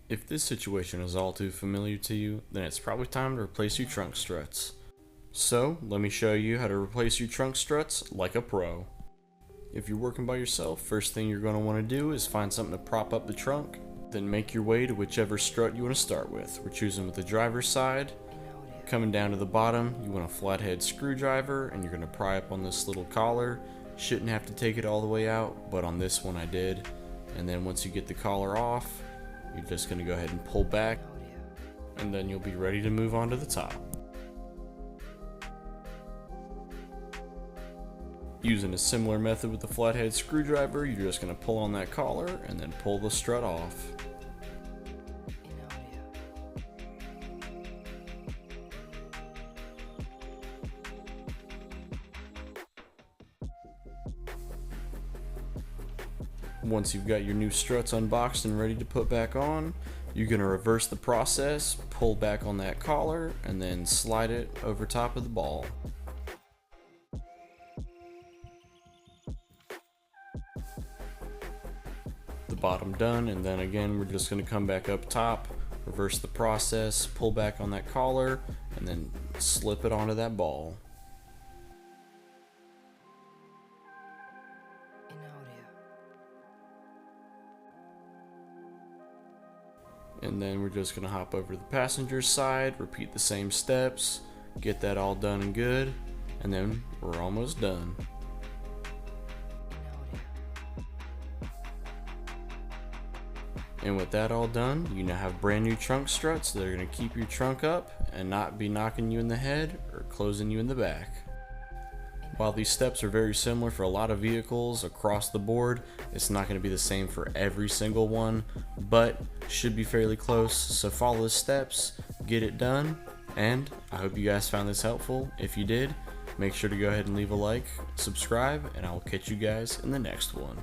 If this situation is all too familiar to you, then it's probably time to replace your trunk struts. So, let me show you how to replace your trunk struts like a pro. If you're working by yourself, first thing you're going to want to do is find something to prop up the trunk, then make your way to whichever strut you want to start with. We're choosing with the driver's side. Coming down to the bottom, you want a flathead screwdriver, and you're going to pry up on this little collar. Shouldn't have to take it all the way out, but on this one I did. And then once you get the collar off, you're just going to go ahead and pull back, and then you'll be ready to move on to the top. Using a similar method with the flathead screwdriver, you're just going to pull on that collar and then pull the strut off. Once you've got your new struts unboxed and ready to put back on, you're going to reverse the process, pull back on that collar, and then slide it over top of the ball. The bottom done, and then again we're just going to come back up top, reverse the process, pull back on that collar, and then slip it onto that ball. And then we're just going to hop over to the passenger side, repeat the same steps, get that all done and good, and then we're almost done. And with that all done, you now have brand new trunk struts that are going to keep your trunk up and not be knocking you in the head or closing you in the back. While these steps are very similar for a lot of vehicles across the board, it's not going to be the same for every single one, but should be fairly close. So follow the steps, get it done, and I hope you guys found this helpful. If you did, make sure to go ahead and leave a like, subscribe, and I will catch you guys in the next one.